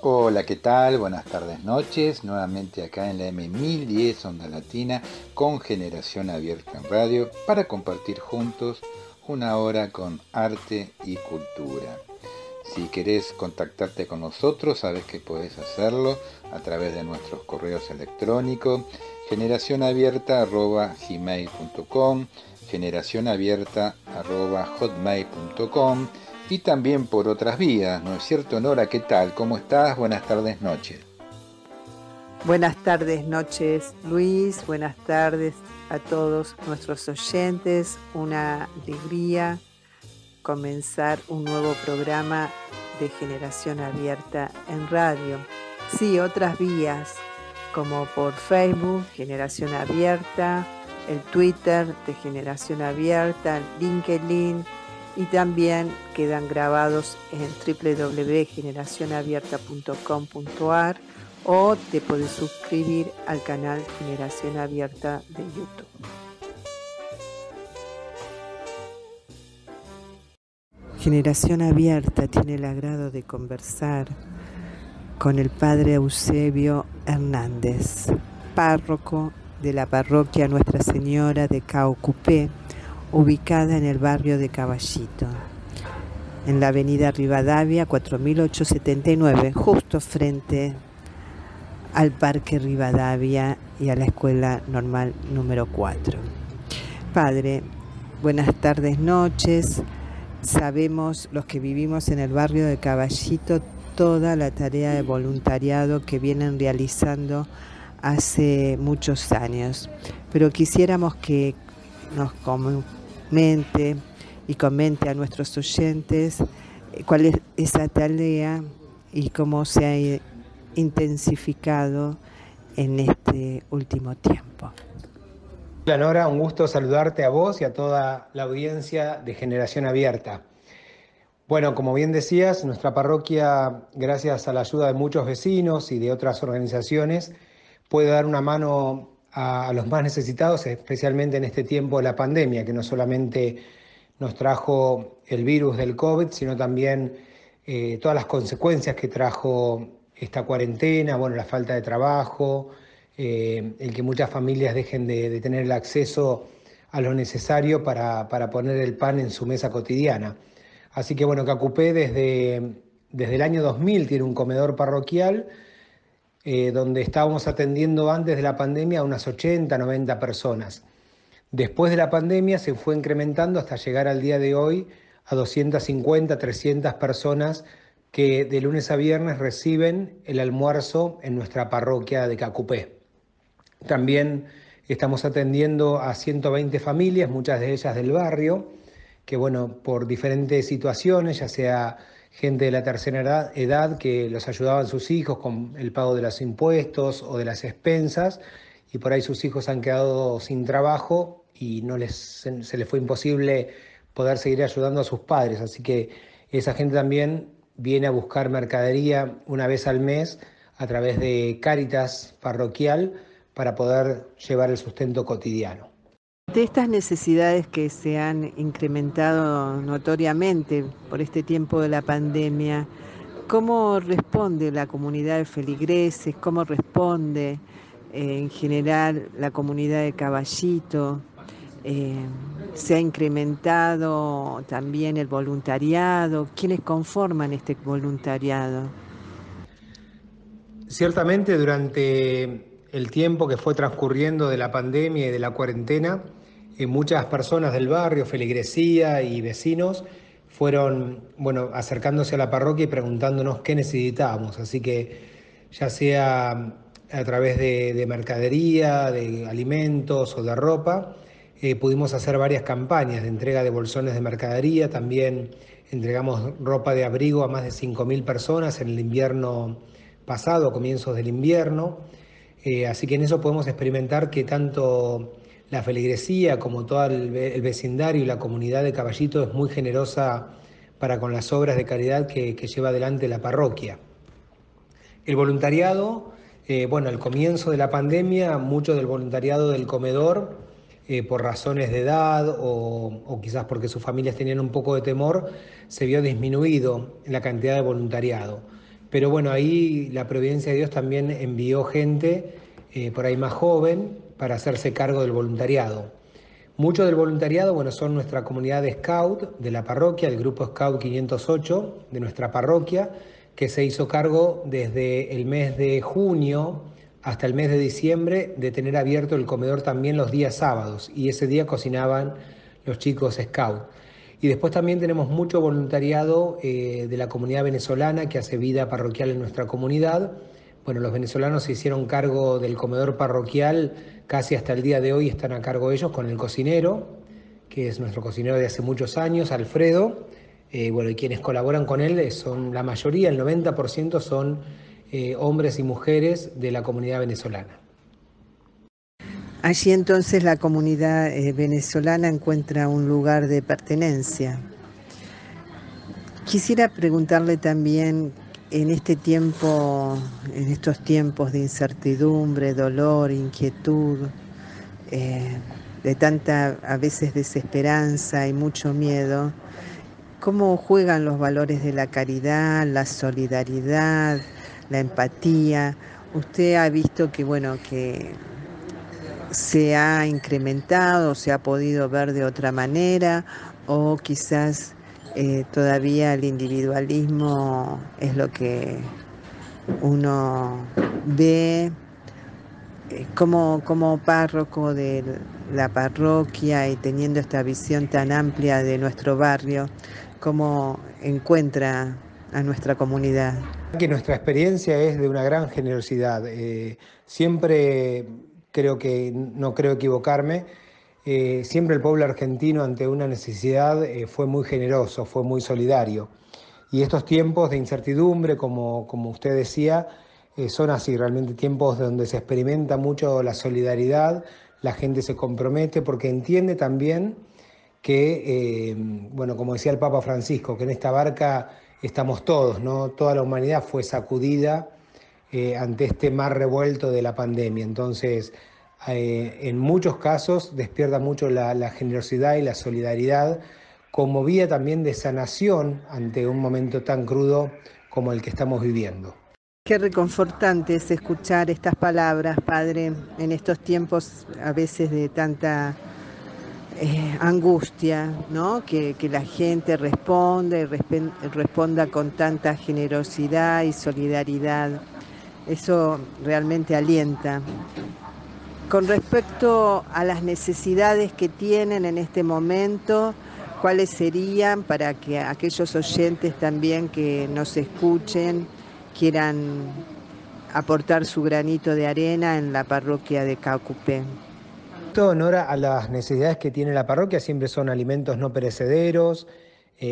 Hola, ¿qué tal? Buenas tardes, noches. Nuevamente acá en la M1010 Onda Latina con Generación Abierta en Radio para compartir juntos una hora con arte y cultura. Si querés contactarte con nosotros, sabes que podés hacerlo a través de nuestros correos electrónicos generacionabierta@gmail.com, generacionabierta@hotmail.com y también por otras vías, ¿no es cierto, Nora? ¿Qué tal? ¿Cómo estás? Buenas tardes, noches. Buenas tardes, noches, Luis. Buenas tardes a todos nuestros oyentes. Una alegría comenzar un nuevo programa de Generación Abierta en radio. Sí, otras vías, como por Facebook, Generación Abierta, el Twitter de Generación Abierta, el LinkedIn, y también quedan grabados en www.generacionabierta.com.ar o te puedes suscribir al canal Generación Abierta de YouTube. Generación Abierta tiene el agrado de conversar con el padre Eusebio Hernández, párroco de la parroquia Nuestra Señora de Caocupé, ubicada en el barrio de Caballito, en la avenida Rivadavia 4879, justo frente al Parque Rivadavia y a la Escuela Normal número 4. Padre, buenas tardes, noches. Sabemos los que vivimos en el barrio de Caballito toda la tarea de voluntariado que vienen realizando hace muchos años, pero quisiéramos que nos comente y comente a nuestros oyentes cuál es esa tarea y cómo se ha intensificado en este último tiempo. Hola Nora, un gusto saludarte a vos y a toda la audiencia de Generación Abierta. Bueno, como bien decías, nuestra parroquia, gracias a la ayuda de muchos vecinos y de otras organizaciones, puede dar una mano a los más necesitados, especialmente en este tiempo de la pandemia, que no solamente nos trajo el virus del COVID, sino también todas las consecuencias que trajo esta cuarentena, bueno, la falta de trabajo, el que muchas familias dejen de tener el acceso a lo necesario para poner el pan en su mesa cotidiana. Así que bueno, Cacupé desde el año 2000 tiene un comedor parroquial donde estábamos atendiendo antes de la pandemia a unas 80, 90 personas. Después de la pandemia se fue incrementando hasta llegar al día de hoy a 250, 300 personas que de lunes a viernes reciben el almuerzo en nuestra parroquia de Cacupé. También estamos atendiendo a 120 familias, muchas de ellas del barrio, que bueno, por diferentes situaciones, ya sea gente de la tercera edad que los ayudaban sus hijos con el pago de los impuestos o de las expensas, y por ahí sus hijos han quedado sin trabajo y se les fue imposible poder seguir ayudando a sus padres. Así que esa gente también viene a buscar mercadería una vez al mes a través de Cáritas parroquial para poder llevar el sustento cotidiano. De estas necesidades que se han incrementado notoriamente por este tiempo de la pandemia, ¿cómo responde la comunidad de feligreses? ¿Cómo responde en general la comunidad de Caballito? ¿Se ha incrementado también el voluntariado? ¿Quiénes conforman este voluntariado? Ciertamente durante el tiempo que fue transcurriendo de la pandemia y de la cuarentena, muchas personas del barrio, feligresía y vecinos fueron, bueno, acercándose a la parroquia y preguntándonos qué necesitábamos. Así que ya sea a través de mercadería, de alimentos o de ropa, pudimos hacer varias campañas de entrega de bolsones de mercadería. También entregamos ropa de abrigo a más de 5.000 personas en el invierno pasado, a comienzos del invierno. Así que en eso podemos experimentar que tanto la feligresía como todo el vecindario y la comunidad de Caballito es muy generosa para con las obras de caridad que lleva adelante la parroquia. El voluntariado, bueno, al comienzo de la pandemia, mucho del voluntariado del comedor, por razones de edad o quizás porque sus familias tenían un poco de temor, se vio disminuido en la cantidad de voluntariado. pero bueno, ahí la providencia de Dios también envió gente por ahí más joven para hacerse cargo del voluntariado. Mucho del voluntariado, bueno, son nuestra comunidad de Scout de la parroquia, el grupo Scout 508 de nuestra parroquia, que se hizo cargo desde el mes de junio hasta el mes de diciembre de tener abierto el comedor también los días sábados, y ese día cocinaban los chicos Scout. Y después también tenemos mucho voluntariado de la comunidad venezolana que hace vida parroquial en nuestra comunidad. Bueno, los venezolanos se hicieron cargo del comedor parroquial, casi hasta el día de hoy están a cargo ellos con el cocinero, que es nuestro cocinero de hace muchos años, Alfredo. Bueno, y quienes colaboran con él son la mayoría, el 90% son hombres y mujeres de la comunidad venezolana. Allí entonces la comunidad venezolana encuentra un lugar de pertenencia. Quisiera preguntarle también, en este tiempo, en estos tiempos de incertidumbre, dolor, inquietud, de tanta a veces desesperanza y mucho miedo, ¿cómo juegan los valores de la caridad, la solidaridad, la empatía? Usted ha visto que, bueno, que se ha incrementado, se ha podido ver de otra manera, o quizás todavía el individualismo es lo que uno ve como párroco de la parroquia y teniendo esta visión tan amplia de nuestro barrio, cómo encuentra a nuestra comunidad. Que nuestra experiencia es de una gran generosidad. Siempre creo que, no creo equivocarme, siempre el pueblo argentino ante una necesidad fue muy generoso, fue muy solidario. Y estos tiempos de incertidumbre, como usted decía, son así, realmente tiempos donde se experimenta mucho la solidaridad, la gente se compromete porque entiende también que, bueno, como decía el Papa Francisco, que en esta barca estamos todos, ¿no? Toda la humanidad fue sacudida ante este mar revuelto de la pandemia. Entonces, en muchos casos despierta mucho la generosidad y la solidaridad como vía también de sanación ante un momento tan crudo como el que estamos viviendo. Qué reconfortante es escuchar estas palabras, Padre, en estos tiempos a veces de tanta angustia, ¿no? Que la gente responda con tanta generosidad y solidaridad. Eso realmente alienta. Con respecto a las necesidades que tienen en este momento, ¿cuáles serían para que aquellos oyentes también que nos escuchen quieran aportar su granito de arena en la parroquia de Cacupe? Todo en hora a las necesidades que tiene la parroquia, siempre son alimentos no perecederos,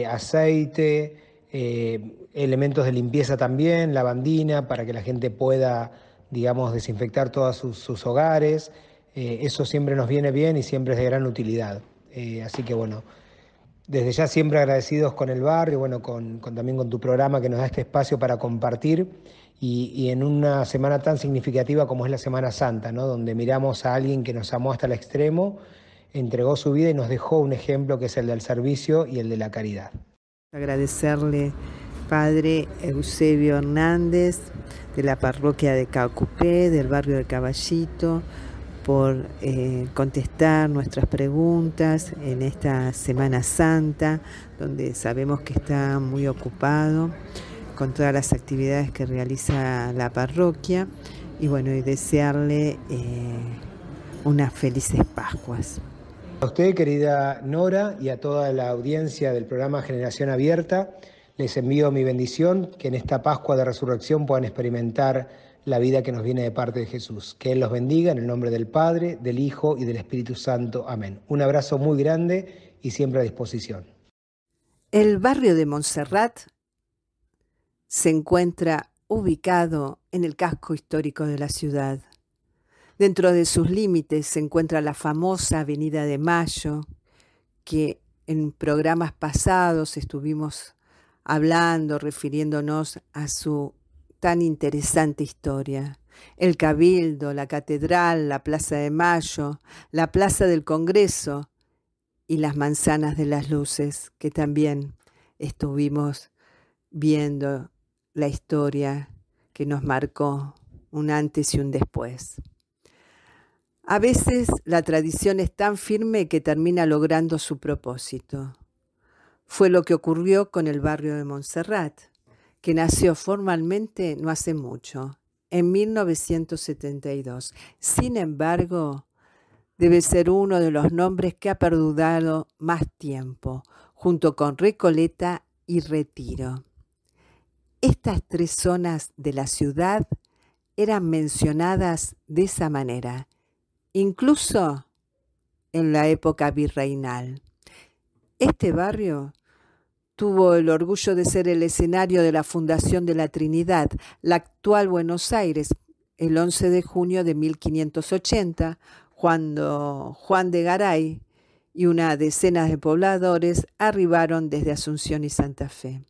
aceite, elementos de limpieza también, lavandina, para que la gente pueda, digamos, desinfectar todos sus hogares. Eso siempre nos viene bien y siempre es de gran utilidad. Así que bueno, desde ya siempre agradecidos con el barrio, bueno, también con tu programa que nos da este espacio para compartir y en una semana tan significativa como es la Semana Santa, ¿no? Donde miramos a alguien que nos amó hasta el extremo, entregó su vida y nos dejó un ejemplo que es el del servicio y el de la caridad. Agradecerle, Padre Eusebio Hernández, de la parroquia de Cacupe, del barrio de Caballito, por contestar nuestras preguntas en esta Semana Santa, donde sabemos que está muy ocupado con todas las actividades que realiza la parroquia, y bueno, y desearle unas felices Pascuas. A usted, querida Nora, y a toda la audiencia del programa Generación Abierta, les envío mi bendición, que en esta Pascua de Resurrección puedan experimentar la vida que nos viene de parte de Jesús. Que Él los bendiga en el nombre del Padre, del Hijo y del Espíritu Santo. Amén. Un abrazo muy grande y siempre a disposición. El barrio de Montserrat se encuentra ubicado en el casco histórico de la ciudad. Dentro de sus límites se encuentra la famosa Avenida de Mayo, que en programas pasados estuvimos hablando, refiriéndonos a su tan interesante historia. El Cabildo, la Catedral, la Plaza de Mayo, la Plaza del Congreso y las Manzanas de las Luces, que también estuvimos viendo la historia que nos marcó un antes y un después. A veces la tradición es tan firme que termina logrando su propósito. Fue lo que ocurrió con el barrio de Montserrat, que nació formalmente no hace mucho, en 1972. Sin embargo, debe ser uno de los nombres que ha perdurado más tiempo, junto con Recoleta y Retiro. Estas tres zonas de la ciudad eran mencionadas de esa manera, incluso en la época virreinal. Este barrio tuvo el orgullo de ser el escenario de la fundación de la Trinidad, la actual Buenos Aires, el 11 de junio de 1580, cuando Juan de Garay y una decena de pobladores arribaron desde Asunción y Santa Fe.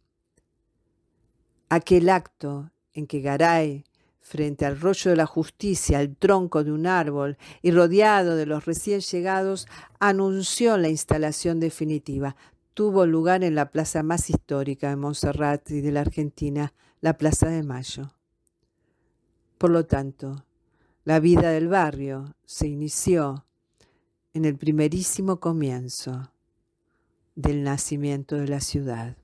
Aquel acto en que Garay, frente al rollo de la Justicia, al tronco de un árbol y rodeado de los recién llegados, anunció la instalación definitiva. Tuvo lugar en la plaza más histórica de Montserrat y de la Argentina, la Plaza de Mayo. Por lo tanto, la vida del barrio se inició en el primerísimo comienzo del nacimiento de la ciudad.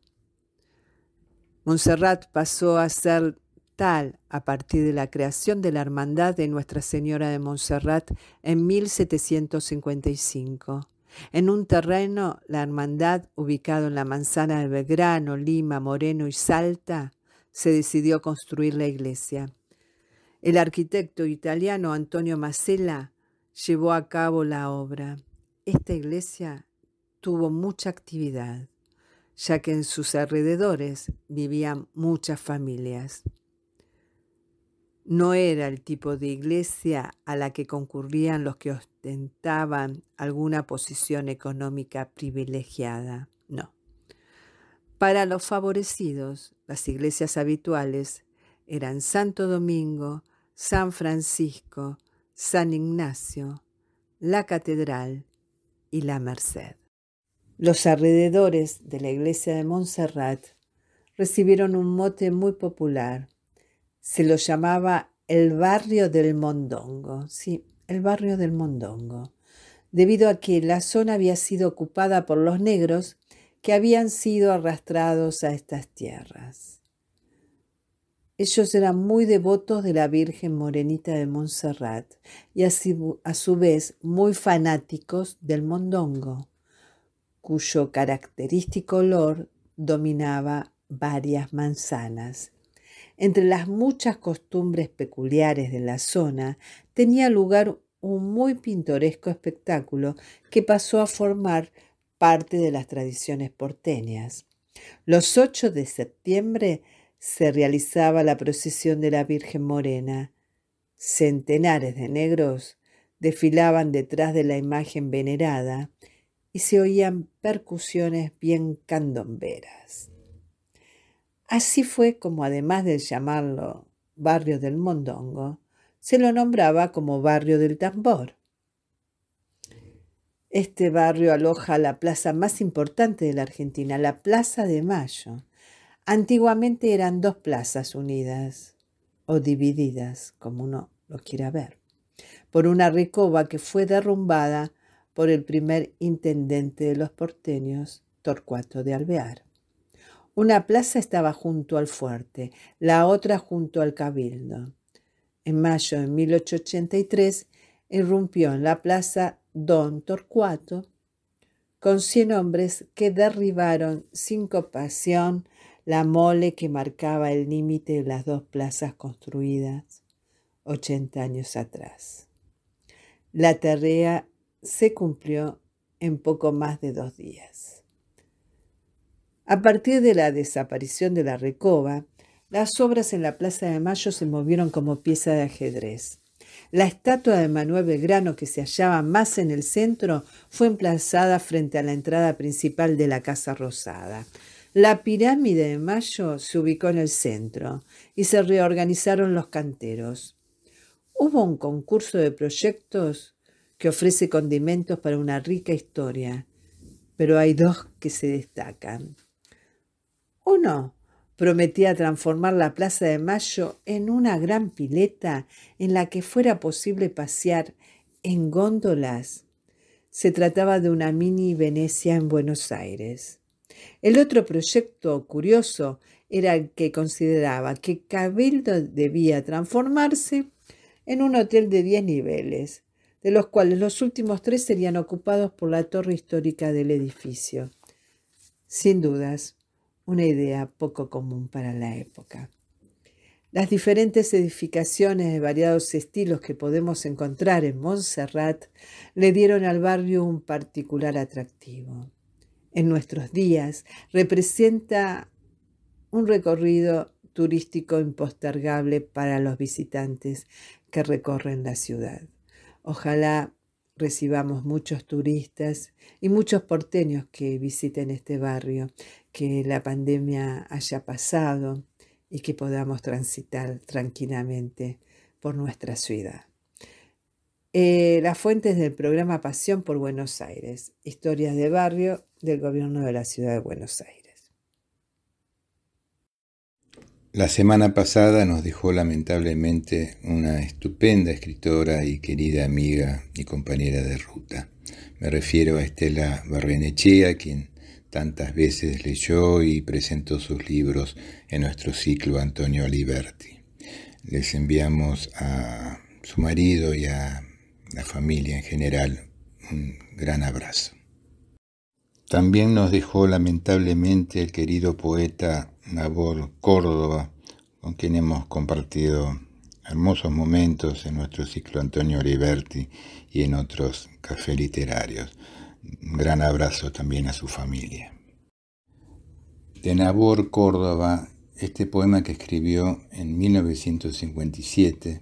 Montserrat pasó a ser tal a partir de la creación de la Hermandad de Nuestra Señora de Montserrat en 1755. En un terreno, la hermandad, ubicado en la manzana de Belgrano, Lima, Moreno y Salta, se decidió construir la iglesia. El arquitecto italiano Antonio Masella llevó a cabo la obra. Esta iglesia tuvo mucha actividad, ya que en sus alrededores vivían muchas familias. No era el tipo de iglesia a la que concurrían los que ostentaban alguna posición económica privilegiada, no. Para los favorecidos, las iglesias habituales eran Santo Domingo, San Francisco, San Ignacio, la Catedral y la Merced. Los alrededores de la iglesia de Montserrat recibieron un mote muy popular. Se lo llamaba el barrio del Mondongo, sí, el barrio del Mondongo, debido a que la zona había sido ocupada por los negros que habían sido arrastrados a estas tierras. Ellos eran muy devotos de la Virgen Morenita de Montserrat y a su vez muy fanáticos del mondongo, cuyo característico olor dominaba varias manzanas. Entre las muchas costumbres peculiares de la zona, tenía lugar un muy pintoresco espectáculo que pasó a formar parte de las tradiciones porteñas. Los 8 de septiembre se realizaba la procesión de la Virgen Morena. Centenares de negros desfilaban detrás de la imagen venerada y se oían percusiones bien candomberas. Así fue como, además de llamarlo barrio del mondongo, se lo nombraba como barrio del tambor. Este barrio aloja la plaza más importante de la Argentina, la Plaza de Mayo. Antiguamente eran 2 plazas unidas o divididas, como uno lo quiera ver, por una recoba que fue derrumbada por el primer intendente de los porteños, Torcuato de Alvear. Una plaza estaba junto al fuerte, la otra junto al cabildo. En mayo de 1883 irrumpió en la plaza Don Torcuato con 100 hombres que derribaron sin compasión la mole que marcaba el límite de las 2 plazas construidas 80 años atrás. La tarea se cumplió en poco más de 2 días. A partir de la desaparición de la recoba, las obras en la Plaza de Mayo se movieron como pieza de ajedrez. La estatua de Manuel Belgrano, que se hallaba más en el centro, fue emplazada frente a la entrada principal de la Casa Rosada. La pirámide de Mayo se ubicó en el centro y se reorganizaron los canteros. Hubo un concurso de proyectos que ofrece condimentos para una rica historia, pero hay 2 que se destacan. Uno Prometía transformar la Plaza de Mayo en una gran pileta en la que fuera posible pasear en góndolas. Se trataba de una mini Venecia en Buenos Aires. El otro proyecto curioso era el que consideraba que Cabildo debía transformarse en un hotel de 10 niveles, de los cuales los últimos 3 serían ocupados por la torre histórica del edificio. Sin dudas, una idea poco común para la época. Las diferentes edificaciones de variados estilos que podemos encontrar en Montserrat le dieron al barrio un particular atractivo. En nuestros días representa un recorrido turístico impostergable para los visitantes que recorren la ciudad. Ojalá recibamos muchos turistas y muchos porteños que visiten este barrio, que la pandemia haya pasado y que podamos transitar tranquilamente por nuestra ciudad. Las fuentes del programa Pasión por Buenos Aires, historias de barrio del gobierno de la ciudad de Buenos Aires. La semana pasada nos dejó lamentablemente una estupenda escritora y querida amiga y compañera de ruta. Me refiero a Estela Barrenechea, quien tantas veces leyó y presentó sus libros en nuestro ciclo Antonio Aliberti. Les enviamos a su marido y a la familia en general un gran abrazo. También nos dejó lamentablemente el querido poeta Nabor Córdoba, con quien hemos compartido hermosos momentos en nuestro ciclo Antonio Aliberti y en otros cafés literarios. Un gran abrazo también a su familia. De Nabor Córdoba, este poema que escribió en 1957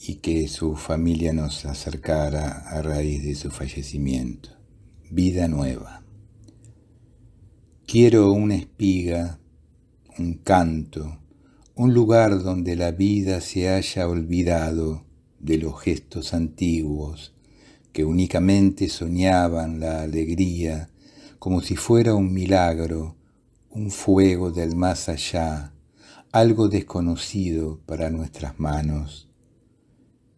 y que su familia nos acercara a raíz de su fallecimiento. Vida nueva. Quiero una espiga, un canto, un lugar donde la vida se haya olvidado de los gestos antiguos que únicamente soñaban la alegría como si fuera un milagro, un fuego del más allá, algo desconocido para nuestras manos.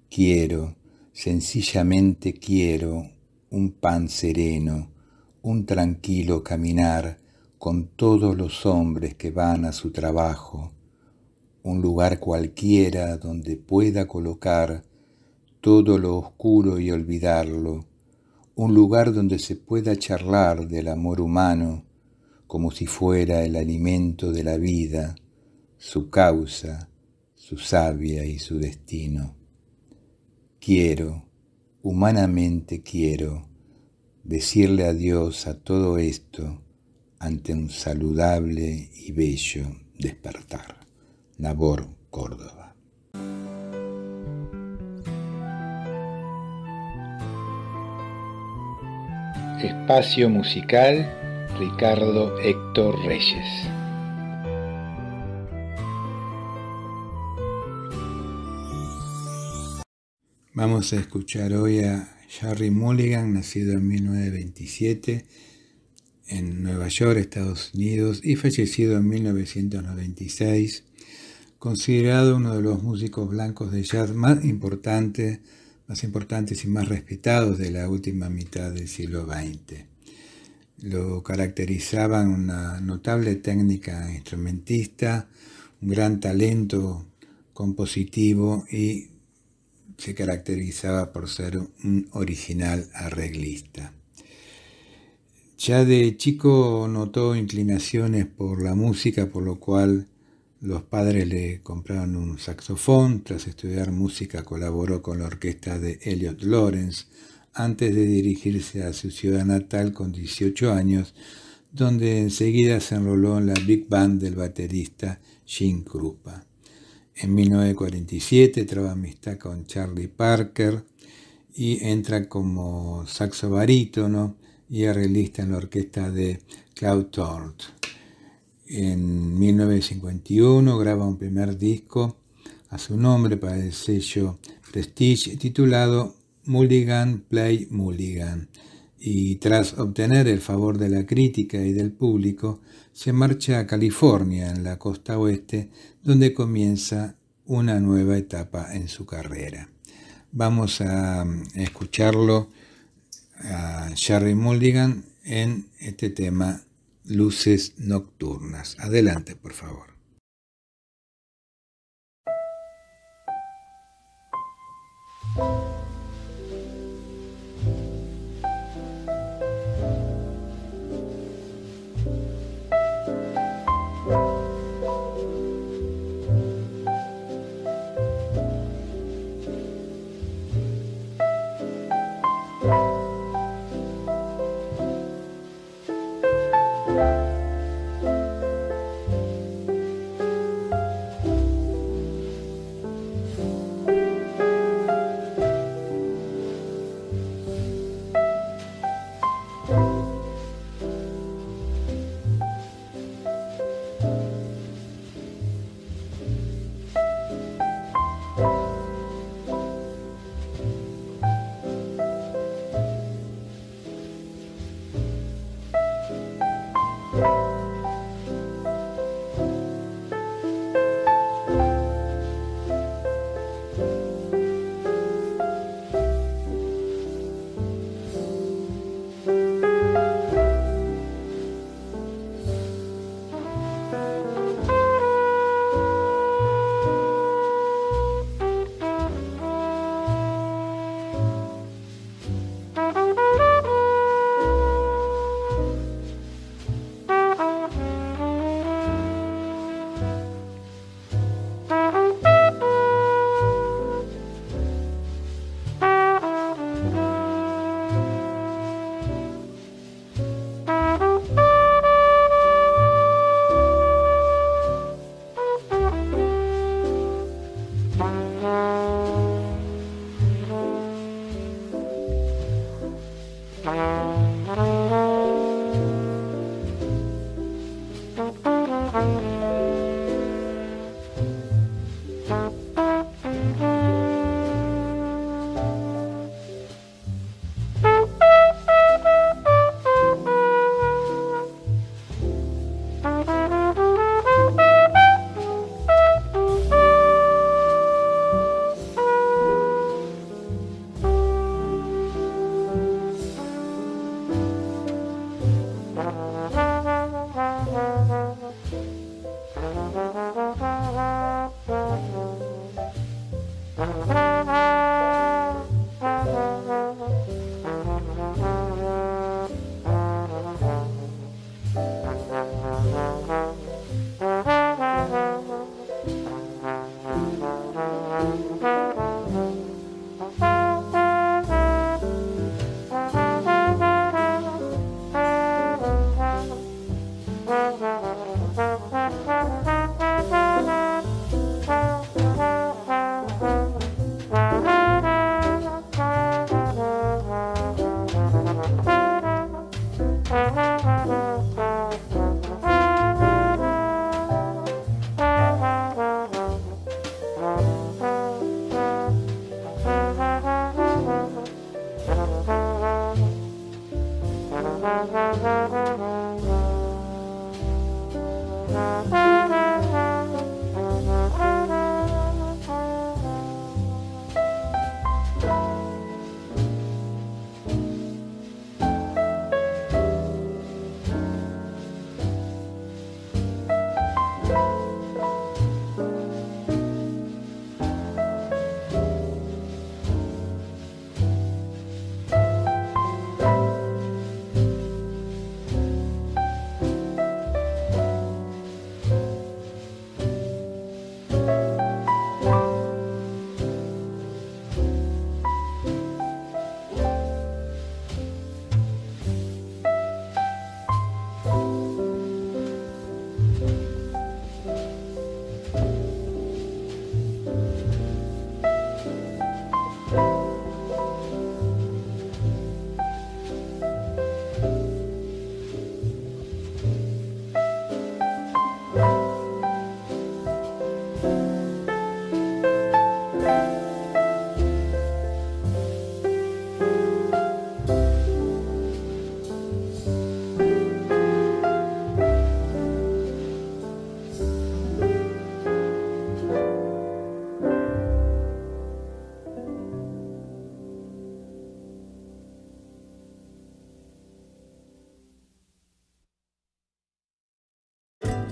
Quiero, sencillamente quiero, un pan sereno, un tranquilo caminar con todos los hombres que van a su trabajo, un lugar cualquiera donde pueda colocar todo lo oscuro y olvidarlo, un lugar donde se pueda charlar del amor humano como si fuera el alimento de la vida, su causa, su savia y su destino. Quiero, humanamente quiero, decirle adiós a todo esto ante un saludable y bello despertar. Nabor Córdoba. Espacio musical, Ricardo Héctor Reyes. Vamos a escuchar hoy a Gerry Mulligan, nacido en 1927 en Nueva York, Estados Unidos, y fallecido en 1996, considerado uno de los músicos blancos de jazz más importantes y más respetados de la última mitad del siglo XX. Lo caracterizaban una notable técnica instrumentista, un gran talento compositivo y se caracterizaba por ser un original arreglista. Ya de chico notó inclinaciones por la música, por lo cual los padres le compraron un saxofón. Tras estudiar música colaboró con la orquesta de Elliot Lawrence antes de dirigirse a su ciudad natal con 18 años, donde enseguida se enroló en la big band del baterista Gene Krupa. En 1947 traba amistad con Charlie Parker y entra como saxo barítono y arreglista en la orquesta de Claude Tort. En 1951 graba un primer disco a su nombre para el sello Prestige titulado Mulligan Play Mulligan, y tras obtener el favor de la crítica y del público, se marcha a California, en la costa oeste, donde comienza una nueva etapa en su carrera. Vamos a escucharlo a Jerry Mulligan en este tema Luces Nocturnas. Adelante, por favor.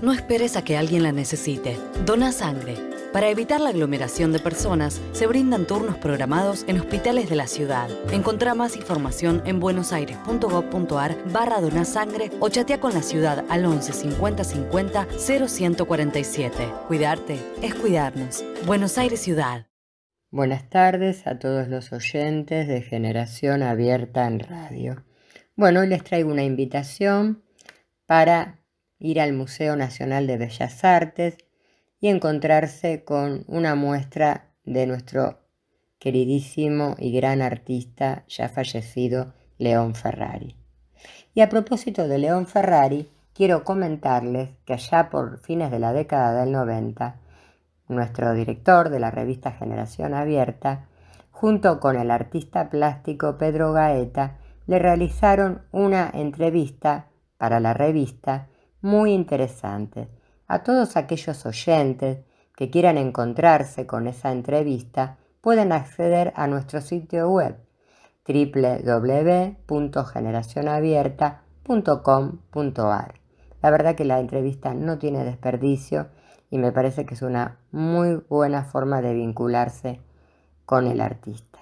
No esperes a que alguien la necesite. Dona sangre. Para evitar la aglomeración de personas, se brindan turnos programados en hospitales de la ciudad. Encontrá más información en buenosaires.gov.ar/donasangre o chatea con la ciudad al 11 50 50 0147. Cuidarte es cuidarnos. Buenos Aires Ciudad. Buenas tardes a todos los oyentes de Generación Abierta en Radio. Bueno, hoy les traigo una invitación para ir al Museo Nacional de Bellas Artes y encontrarse con una muestra de nuestro queridísimo y gran artista ya fallecido León Ferrari. Y a propósito de León Ferrari, quiero comentarles que allá por fines de la década del 90, nuestro director de la revista Generación Abierta, junto con el artista plástico Pedro Gaeta, le realizaron una entrevista para la revista muy interesante. A todos aquellos oyentes que quieran encontrarse con esa entrevista pueden acceder a nuestro sitio web www.generacionabierta.com.ar. La verdad que la entrevista no tiene desperdicio y me parece que es una muy buena forma de vincularse con el artista.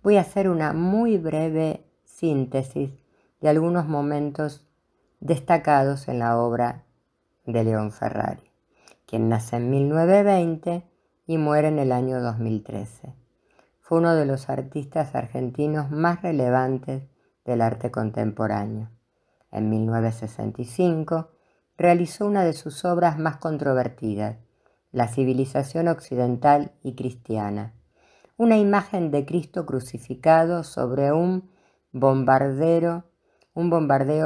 Voy a hacer una muy breve síntesis de algunos momentos destacados en la obra de León Ferrari, quien nace en 1920 y muere en el año 2013. Fue uno de los artistas argentinos más relevantes del arte contemporáneo. En 1965 realizó una de sus obras más controvertidas, La civilización occidental y cristiana, una imagen de Cristo crucificado sobre un bombardeo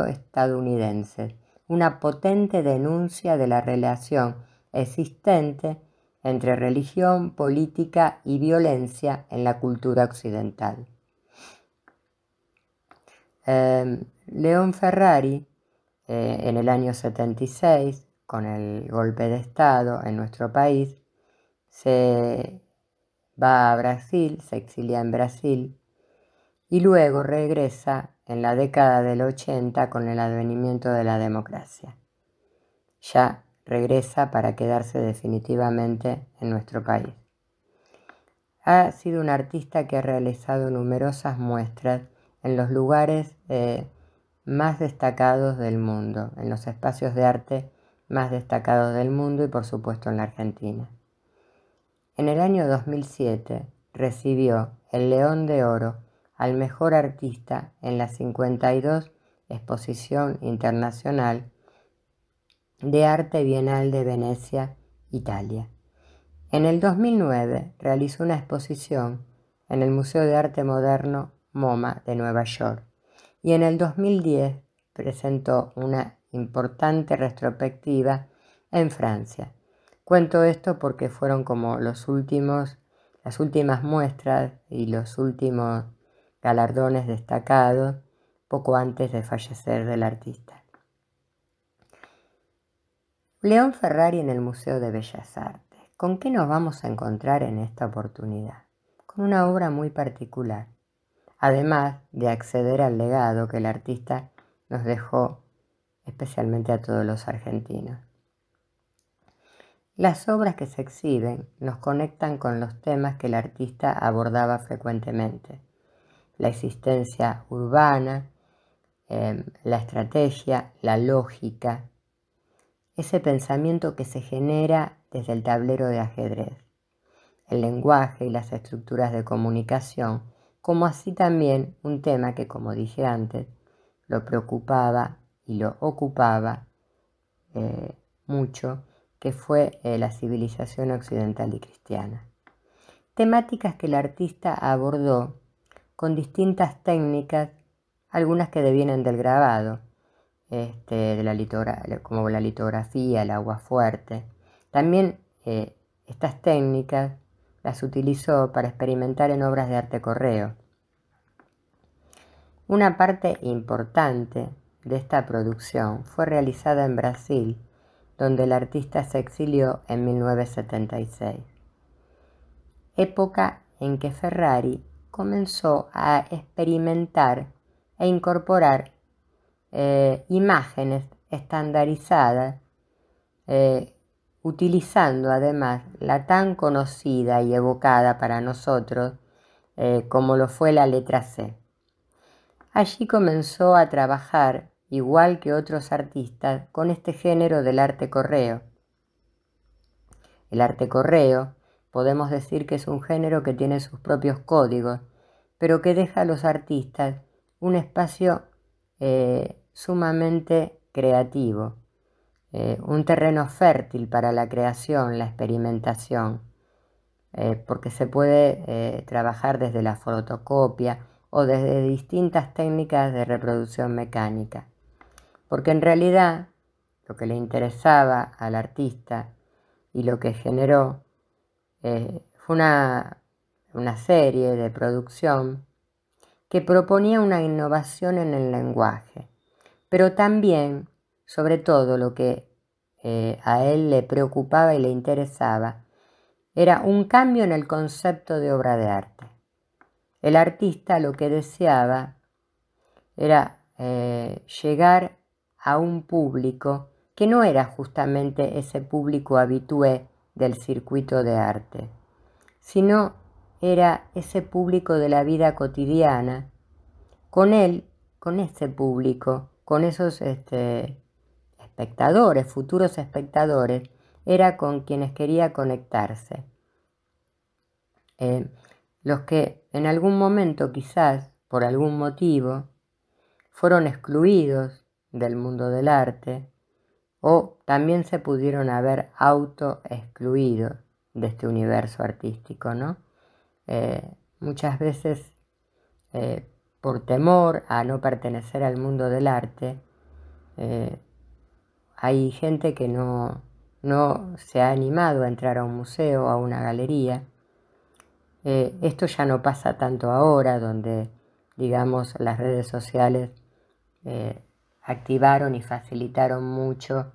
estadounidense, una potente denuncia de la relación existente entre religión, política y violencia en la cultura occidental. León Ferrari, en el año 76, con el golpe de Estado en nuestro país, se va a Brasil, se exilia en Brasil y luego regresa en la década del 80 con el advenimiento de la democracia. Ya regresa para quedarse definitivamente en nuestro país. Ha sido un artista que ha realizado numerosas muestras en los lugares más destacados del mundo, en los espacios de arte más destacados del mundo y por supuesto en la Argentina. En el año 2007 recibió el León de Oro al mejor artista en la 52 Exposición Internacional de Arte Bienal de Venecia, Italia. En el 2009 realizó una exposición en el Museo de Arte Moderno MoMA de Nueva York y en el 2010 presentó una importante retrospectiva en Francia. Cuento esto porque fueron como las últimas muestras y los últimos galardones destacados poco antes de fallecer del artista. León Ferrari en el Museo de Bellas Artes. ¿Con qué nos vamos a encontrar en esta oportunidad? Con una obra muy particular, además de acceder al legado que el artista nos dejó especialmente a todos los argentinos. Las obras que se exhiben nos conectan con los temas que el artista abordaba frecuentemente: la existencia urbana, la estrategia, la lógica, ese pensamiento que se genera desde el tablero de ajedrez, el lenguaje y las estructuras de comunicación, como así también un tema que, como dije antes, lo preocupaba y lo ocupaba mucho, que fue la civilización occidental y cristiana. Temáticas que el artista abordó con distintas técnicas, algunas que devienen del grabado, como la litografía, el agua fuerte. También estas técnicas las utilizó para experimentar en obras de arte correo. Una parte importante de esta producción fue realizada en Brasil, donde el artista se exilió en 1976, época en que Ferrari comenzó a experimentar e incorporar imágenes estandarizada, utilizando además la tan conocida y evocada para nosotros como lo fue la letra C. Allí comenzó a trabajar, igual que otros artistas, con este género del arte correo. El arte correo podemos decir que es un género que tiene sus propios códigos, pero que deja a los artistas un espacio sumamente creativo, un terreno fértil para la creación, la experimentación, porque se puede trabajar desde la fotocopia o desde distintas técnicas de reproducción mecánica, porque en realidad lo que le interesaba al artista y lo que generó fue una serie de producción que proponía una innovación en el lenguaje, pero también, sobre todo, lo que a él le preocupaba y le interesaba era un cambio en el concepto de obra de arte. El artista lo que deseaba era llegar a un público que no era justamente ese público habitué del circuito de arte, sino era ese público de la vida cotidiana. Con él, con ese público, con esos espectadores, futuros espectadores, era con quienes quería conectarse. Los que en algún momento, quizás por algún motivo, fueron excluidos del mundo del arte, o también se pudieron haber autoexcluido de este universo artístico, ¿no? Muchas veces por temor a no pertenecer al mundo del arte, hay gente que no se ha animado a entrar a un museo o a una galería. Esto ya no pasa tanto ahora, donde, digamos, las redes sociales activaron y facilitaron mucho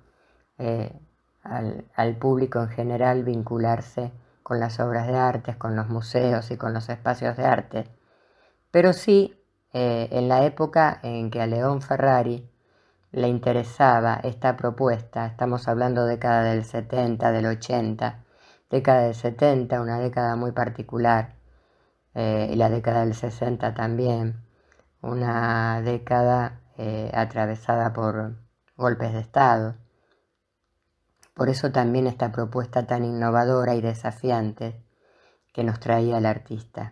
al público en general vincularse con las obras de arte, con los museos y con los espacios de arte. Pero sí, en la época en que a León Ferrari le interesaba esta propuesta, estamos hablando década del 70, del 80, década del 70, una década muy particular, y la década del 60 también, una década atravesada por golpes de Estado. Por eso también esta propuesta tan innovadora y desafiante que nos traía el artista.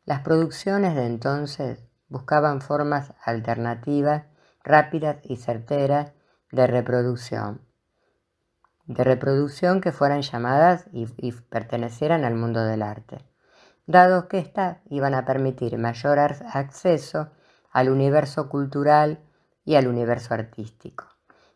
Las producciones de entonces buscaban formas alternativas, rápidas y certeras de reproducción que fueran llamadas y pertenecieran al mundo del arte, dado que éstas iban a permitir mayor acceso al universo cultural y al universo artístico.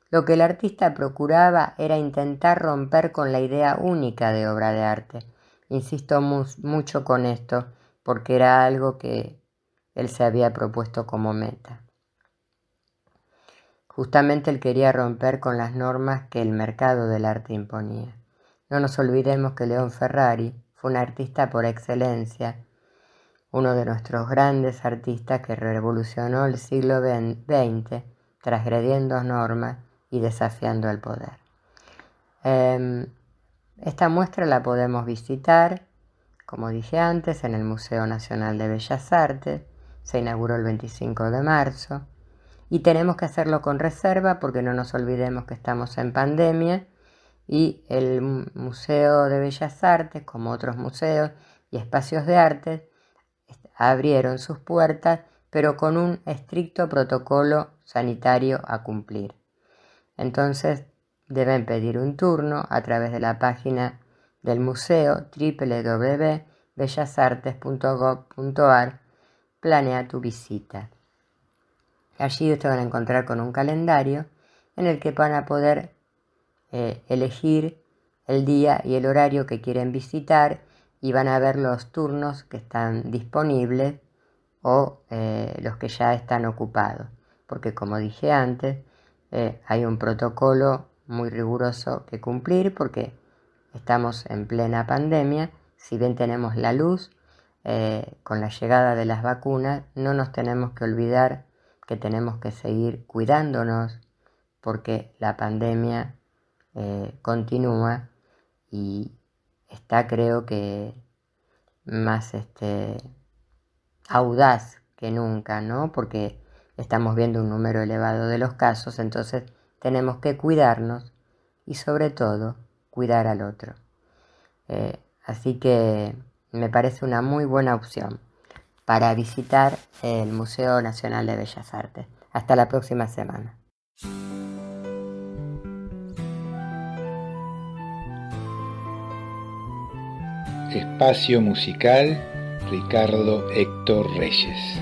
Lo que el artista procuraba era intentar romper con la idea única de obra de arte. Insisto mucho con esto, porque era algo que él se había propuesto como meta. Justamente él quería romper con las normas que el mercado del arte imponía. No nos olvidemos que León Ferrari fue un artista por excelencia, uno de nuestros grandes artistas que revolucionó el siglo XX, transgrediendo normas y desafiando el poder. Esta muestra la podemos visitar, como dije antes, en el Museo Nacional de Bellas Artes. Se inauguró el 25 de marzo y tenemos que hacerlo con reserva porque no nos olvidemos que estamos en pandemia y el Museo de Bellas Artes, como otros museos y espacios de arte, abrieron sus puertas, pero con un estricto protocolo sanitario a cumplir. Entonces deben pedir un turno a través de la página del museo www.bellasartes.gov.ar. Planea tu visita. Allí ustedes van a encontrar con un calendario en el que van a poder elegir el día y el horario que quieren visitar y van a ver los turnos que están disponibles o los que ya están ocupados, porque como dije antes, hay un protocolo muy riguroso que cumplir porque estamos en plena pandemia. Si bien tenemos la luz, con la llegada de las vacunas no nos tenemos que olvidar que tenemos que seguir cuidándonos porque la pandemia continúa y está, creo que, más audaz que nunca, ¿no? Porque estamos viendo un número elevado de los casos, entonces tenemos que cuidarnos y sobre todo cuidar al otro. Así que me parece una muy buena opción para visitar el Museo Nacional de Bellas Artes. Hasta la próxima semana. Espacio musical, Ricardo Héctor Reyes.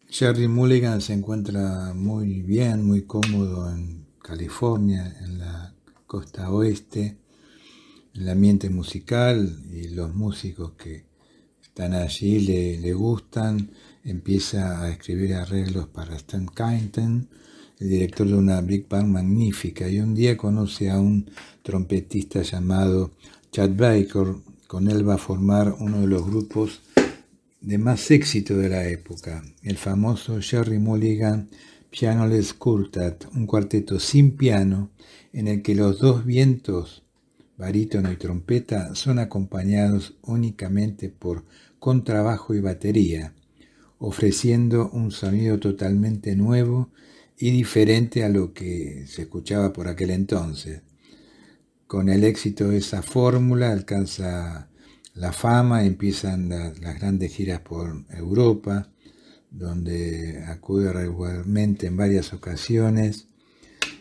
Jerry Mulligan se encuentra muy bien, muy cómodo en California, en la costa oeste. El ambiente musical y los músicos que están allí le gustan. Empieza a escribir arreglos para Stan Kenton, el director de una big band magnífica, y un día conoce a un trompetista llamado Chad Baker. Con él va a formar uno de los grupos de más éxito de la época, el famoso Jerry Mulligan Pianoless Quartet, un cuarteto sin piano en el que los dos vientos, barítono y trompeta, son acompañados únicamente por contrabajo y batería, ofreciendo un sonido totalmente nuevo y diferente a lo que se escuchaba por aquel entonces. Con el éxito de esa fórmula alcanza la fama, empiezan las grandes giras por Europa, donde acude regularmente en varias ocasiones.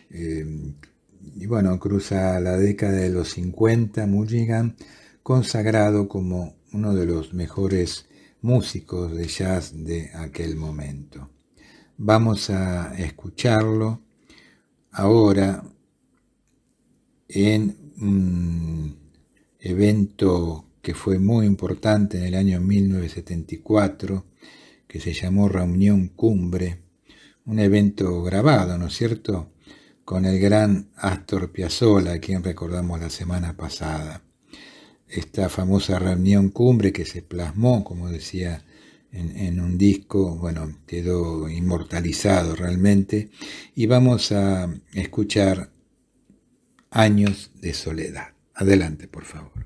Y bueno, cruza la década de los 50, Mulligan, consagrado como uno de los mejores músicos de jazz de aquel momento. Vamos a escucharlo ahora en un evento que fue muy importante en el año 1974, que se llamó Reunión Cumbre, un evento grabado, ¿no es cierto?, con el gran Astor Piazzolla, a quien recordamos la semana pasada. Esta famosa Reunión Cumbre que se plasmó, como decía, en un disco, bueno, quedó inmortalizado realmente, y vamos a escuchar Años de Soledad. Adelante, por favor.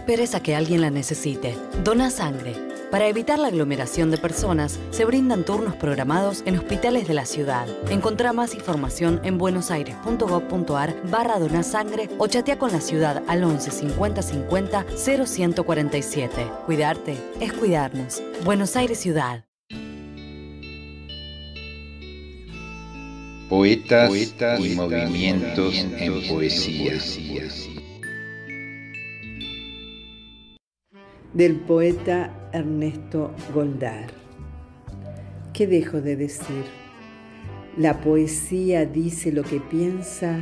esperes a que alguien la necesite. Dona sangre. Para evitar la aglomeración de personas, se brindan turnos programados en hospitales de la ciudad. Encontrá más información en buenosaires.gov.ar/donasangre o chatea con la ciudad al 11 50 50 0147. Cuidarte es cuidarnos. Buenos Aires Ciudad. Poetas y movimientos en poesía. Del poeta Ernesto Goldar. ¿Qué dejo de decir? ¿La poesía dice lo que piensa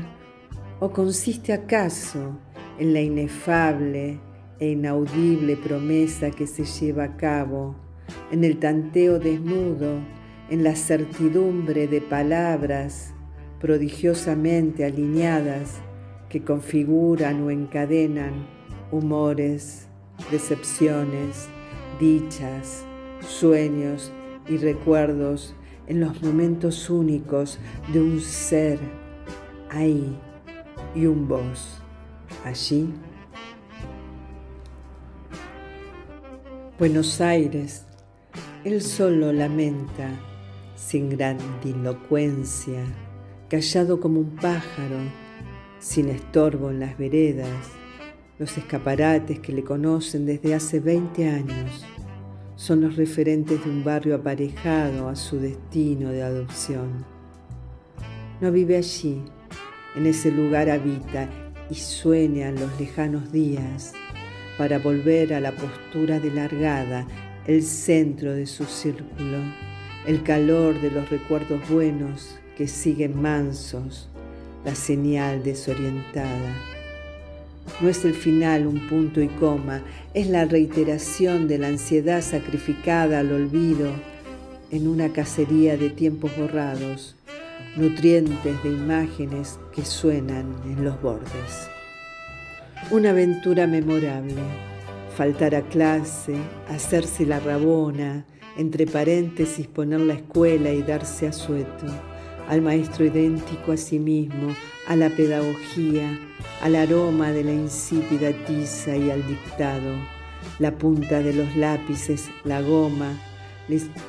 o consiste acaso en la inefable e inaudible promesa que se lleva a cabo, en el tanteo desnudo, en la certidumbre de palabras prodigiosamente alineadas que configuran o encadenan humores, decepciones, dichas, sueños y recuerdos en los momentos únicos de un ser ahí y un vos allí? Buenos Aires, él solo lamenta, sin grandilocuencia, callado como un pájaro, sin estorbo en las veredas, los escaparates que le conocen desde hace 20 años son los referentes de un barrio aparejado a su destino de adopción. No vive allí, en ese lugar habita y sueñan los lejanos días para volver a la postura de largada, el centro de su círculo, el calor de los recuerdos buenos que siguen mansos, la señal desorientada. No es el final un punto y coma, es la reiteración de la ansiedad sacrificada al olvido en una cacería de tiempos borrados, nutrientes de imágenes que suenan en los bordes. Una aventura memorable, faltar a clase, hacerse la rabona, entre paréntesis poner la escuela y darse asueto, al maestro idéntico a sí mismo, a la pedagogía, al aroma de la insípida tiza y al dictado, la punta de los lápices, la goma,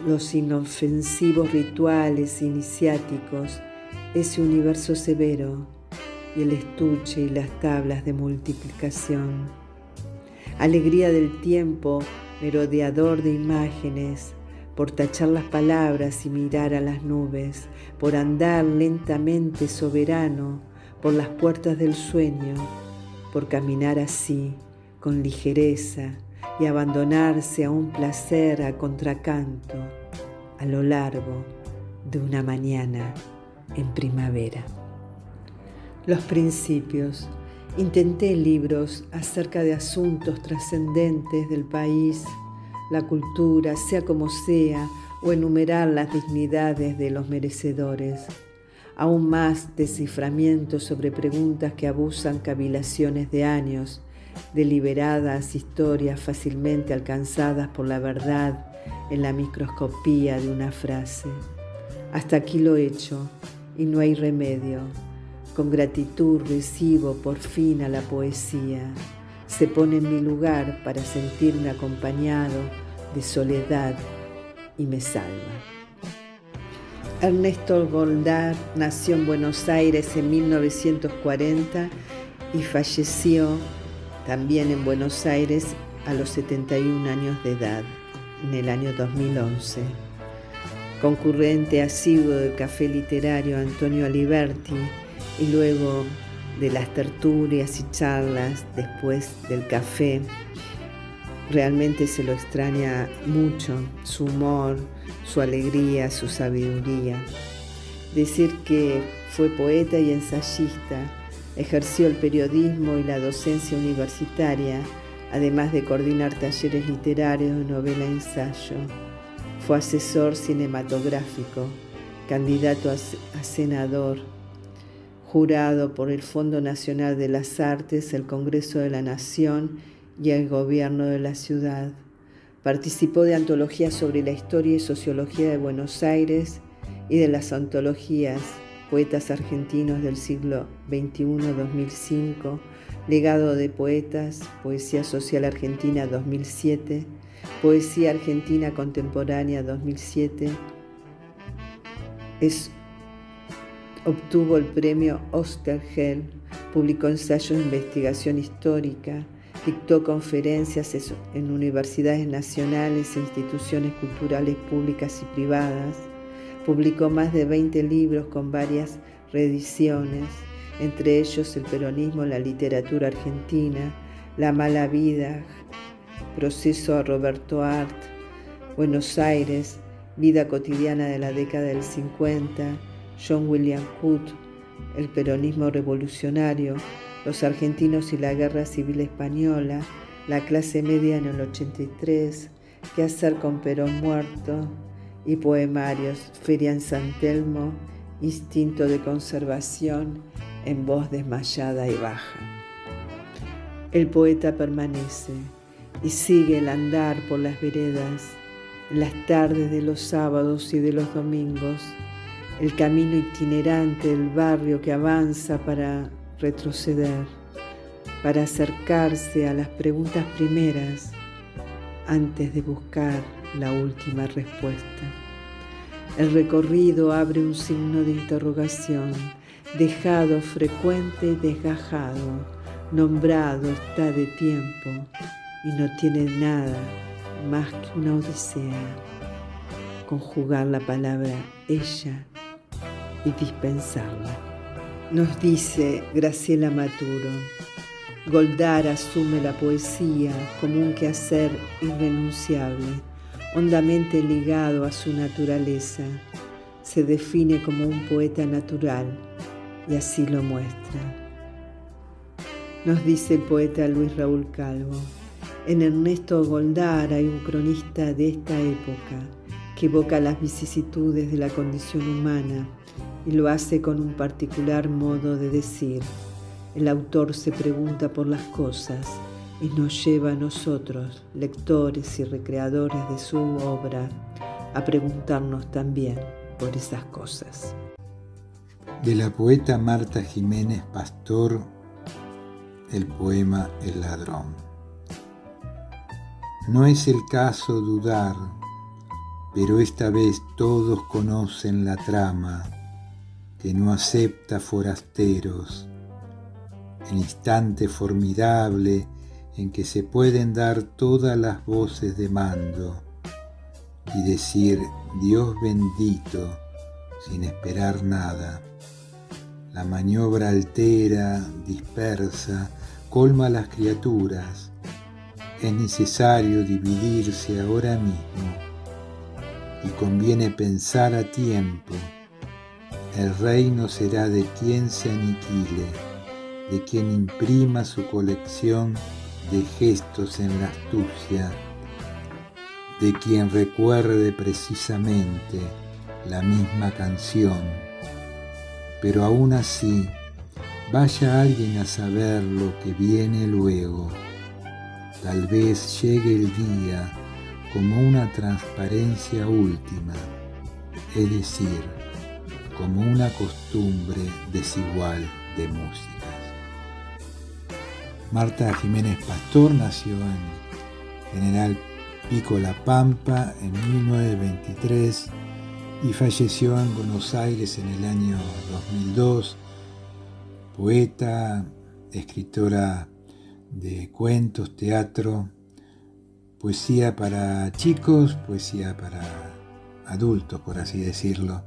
los inofensivos rituales iniciáticos, ese universo severo y el estuche y las tablas de multiplicación. Alegría del tiempo merodeador de imágenes, por tachar las palabras y mirar a las nubes, por andar lentamente soberano por las puertas del sueño, por caminar así, con ligereza, y abandonarse a un placer a contracanto, a lo largo de una mañana en primavera. Los principios. Intenté libros acerca de asuntos trascendentes del país, la cultura, sea como sea, o enumerar las dignidades de los merecedores. Aún más desciframientos sobre preguntas que abusan cavilaciones de años, deliberadas historias fácilmente alcanzadas por la verdad en la microscopía de una frase. Hasta aquí lo hecho y no hay remedio. Con gratitud recibo por fin a la poesía. Se pone en mi lugar para sentirme acompañado de soledad y me salva. Ernesto Goldar nació en Buenos Aires en 1940 y falleció también en Buenos Aires a los 71 años de edad, en el año 2011. Concurrente asiduo del Café Literario Antonio Aliberti y luego de las tertulias y charlas después del café, realmente se lo extraña mucho, su humor, su alegría, su sabiduría. Decir que fue poeta y ensayista, ejerció el periodismo y la docencia universitaria, además de coordinar talleres literarios de novela e ensayo. Fue asesor cinematográfico, candidato a senador, jurado por el Fondo Nacional de las Artes, el Congreso de la Nación y el Gobierno de la Ciudad. Participó de antologías sobre la historia y sociología de Buenos Aires y de las antologías Poetas Argentinos del siglo XXI 2005, Legado de poetas, Poesía Social Argentina 2007, Poesía Argentina Contemporánea 2007. Obtuvo el premio Oesterheld, publicó ensayos de investigación histórica, dictó conferencias en universidades nacionales e instituciones culturales públicas y privadas, publicó más de 20 libros con varias reediciones, entre ellos El peronismo en la literatura argentina, La mala vida, Proceso a Roberto Art, Buenos Aires, Vida cotidiana de la década del 50, John William Hood, El peronismo revolucionario, Los argentinos y la guerra civil española, La clase media en el 83, ¿Qué hacer con Perón muerto? Y poemarios, Feria en San Telmo, Instinto de conservación, en voz desmayada y baja. El poeta permanece y sigue el andar por las veredas, en las tardes de los sábados y de los domingos, el camino itinerante del barrio que avanza para retroceder, para acercarse a las preguntas primeras antes de buscar la última respuesta. El recorrido abre un signo de interrogación, dejado frecuente y desgajado, nombrado está de tiempo y no tiene nada más que una odisea, conjugar la palabra ella y dispensarla. Nos dice Graciela Maturo, Goldar asume la poesía como un quehacer irrenunciable, hondamente ligado a su naturaleza. Se define como un poeta natural y así lo muestra. Nos dice el poeta Luis Raúl Calvo, en Ernesto Goldar hay un cronista de esta época que evoca las vicisitudes de la condición humana y lo hace con un particular modo de decir. El autor se pregunta por las cosas y nos lleva a nosotros, lectores y recreadores de su obra, a preguntarnos también por esas cosas. De la poeta Marta Jiménez Pastor, el poema El ladrón. No es el caso dudar, pero esta vez todos conocen la trama, que no acepta forasteros, el instante formidable en que se pueden dar todas las voces de mando y decir Dios bendito sin esperar nada. La maniobra altera, dispersa, colma a las criaturas. Es necesario dividirse ahora mismo y conviene pensar a tiempo. El reino será de quien se aniquile, de quien imprima su colección de gestos en la astucia, de quien recuerde precisamente la misma canción. Pero aún así, vaya alguien a saber lo que viene luego. Tal vez llegue el día como una transparencia última, es decir, como una costumbre desigual de músicas. Marta Jiménez Pastor nació en General Pico La Pampa en 1923 y falleció en Buenos Aires en el año 2002. Poeta, escritora de cuentos, teatro, poesía para chicos, poesía para adultos, por así decirlo.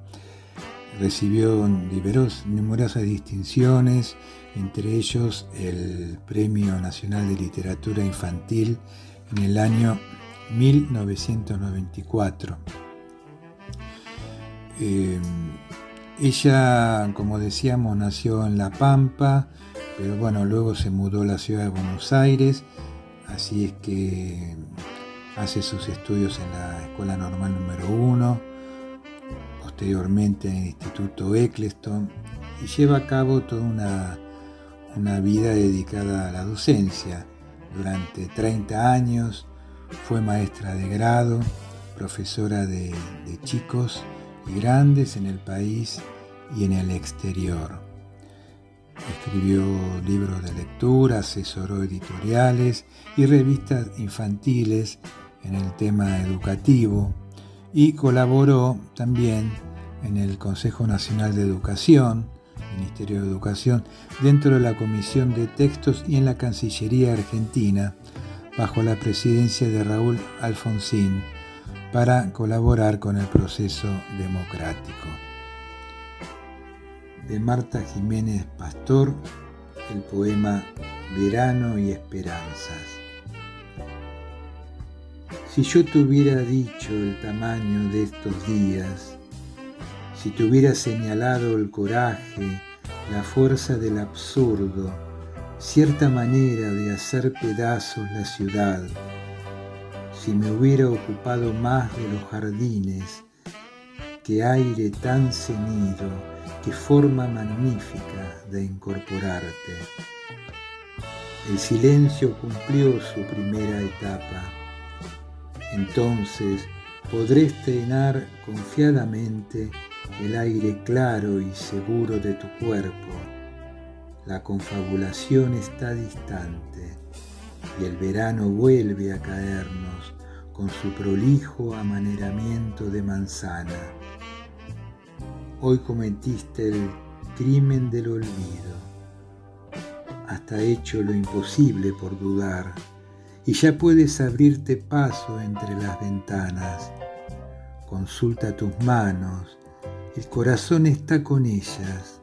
Recibió numerosas distinciones, entre ellos el Premio Nacional de Literatura Infantil en el año 1994. Ella, como decíamos, nació en La Pampa, pero bueno, luego se mudó a la ciudad de Buenos Aires, así es que hace sus estudios en la Escuela Normal número 1, posteriormente en el Instituto Eccleston, y lleva a cabo toda una vida dedicada a la docencia. Durante 30 años fue maestra de grado, profesora de chicos y grandes en el país y en el exterior. Escribió libros de lectura, asesoró editoriales y revistas infantiles en el tema educativo y colaboró también en el Consejo Nacional de Educación, Ministerio de Educación, dentro de la Comisión de Textos y en la Cancillería Argentina, bajo la presidencia de Raúl Alfonsín, para colaborar con el proceso democrático. De Marta Jiménez Pastor, el poema Verano y Esperanzas. Si yo te hubiera dicho el tamaño de estos días, si te hubiera señalado el coraje, la fuerza del absurdo, cierta manera de hacer pedazos la ciudad, si me hubiera ocupado más de los jardines, qué aire tan ceñido, qué forma magnífica de incorporarte. El silencio cumplió su primera etapa. Entonces podré estrenar confiadamente el aire claro y seguro de tu cuerpo. La confabulación está distante y el verano vuelve a caernos con su prolijo amaneramiento de manzana. Hoy cometiste el crimen del olvido. Hasta hecho lo imposible por dudar, y ya puedes abrirte paso entre las ventanas. Consulta tus manos, el corazón está con ellas,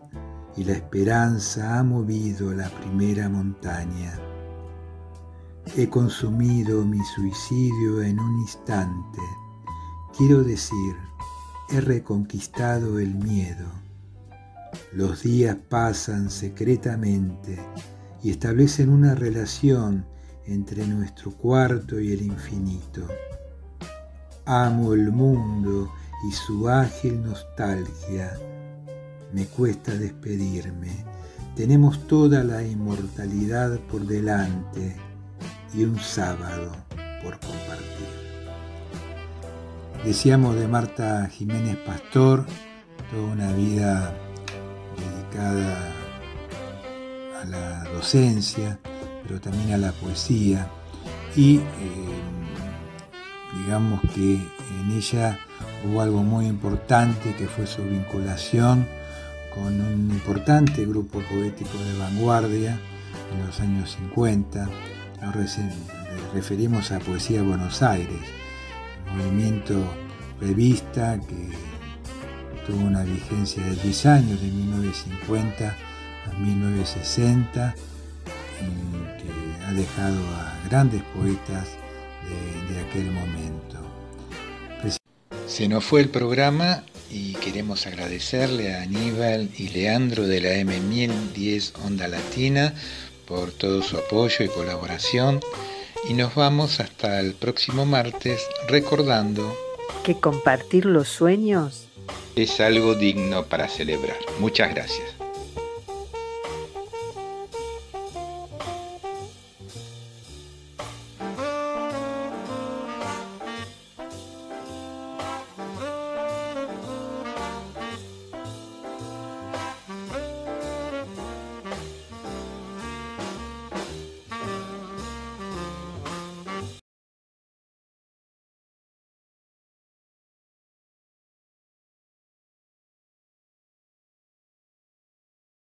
y la esperanza ha movido la primera montaña. He consumido mi suicidio en un instante. Quiero decir, he reconquistado el miedo. Los días pasan secretamente y establecen una relación entre nuestro cuarto y el infinito. Amo el mundo y su ágil nostalgia. Me cuesta despedirme. Tenemos toda la inmortalidad por delante y un sábado por compartir. Decíamos de Marta Jiménez Pastor, toda una vida dedicada a la docencia, pero también a la poesía, y digamos que en ella hubo algo muy importante, que fue su vinculación con un importante grupo poético de vanguardia en los años 50. Nos referimos a Poesía Buenos Aires, un movimiento revista que tuvo una vigencia de 10 años, de 1950 a 1960, que ha dejado a grandes poetas de aquel momento. Se nos fue el programa y queremos agradecerle a Aníbal y Leandro de la M1010 Onda Latina por todo su apoyo y colaboración, y nos vamos hasta el próximo martes recordando que compartir los sueños es algo digno para celebrar. Muchas gracias.